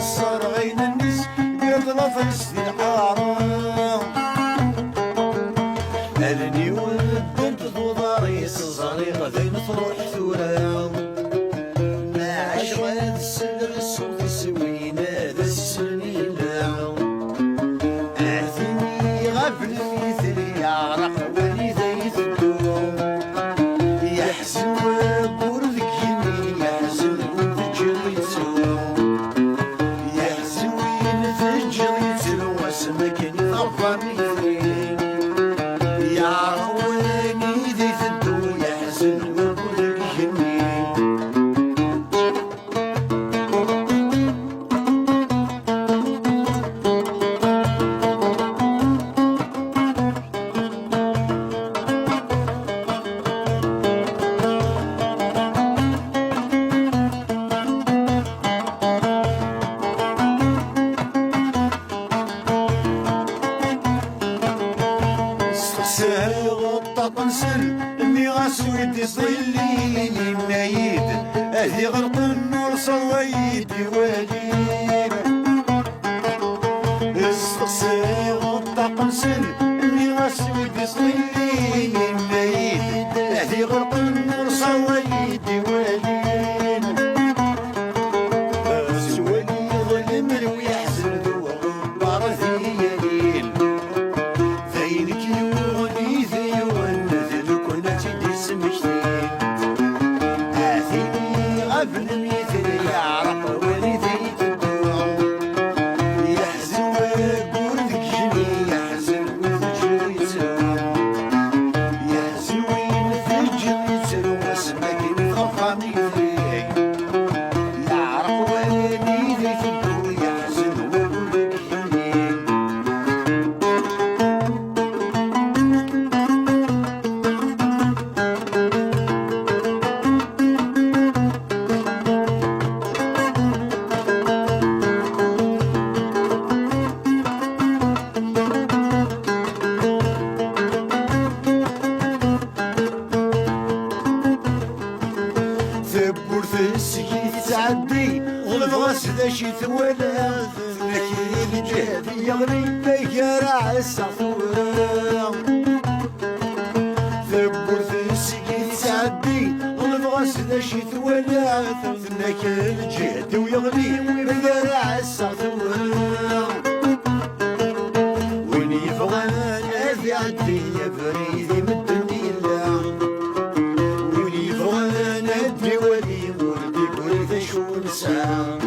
الصرغين الناس قد لطيس دي الحارة ألني ودنت ضوضاري الزريقة ذين تروح ثورة ما عاش غاد السلر الصوت سوينا ذا السنيلة أعثني غفل مثلي يعرق ولي ذيث الدوم يحزن وقول ذك يمين يحزن وذجريتو يحزن وين ذجريتو واسمك نظفرني ذين يعروني ذيث الدوم يحزن وقول ذك يمين سهل غطى تنسل اني غاسود صلي مايد اهي غرق النور صويدي وليد استقسي غطى تنسل اني غاسود صلي مايد اهي غرق النور صويدي وليد سوالي ظلم ويحزن ذو بارثي يليل ذينك يغني ذي ونذ ذكنتي دسمشتين آثني غفل مثل يعرق ولي ذي تدوم يحزن ويقول ذك جني يحزن وذجريتو يحزن وين ذجريتو واسمك نظفرني ذي يعرق ولي ذي تدوم يحزن ويقول ذك جني ثبور في السكيت تعدي غلب غسل شي ثولا ذنكي الجهد يغلي بيكرع السطورة ثبور في السكيت تعدي غلب غسل شي ثولا ذنكي الجهد ويغلي بيكرع السطورة وين يبغى ناس يعدي يفريدي من الدنيا ولي ولي ولي ولي شو نسى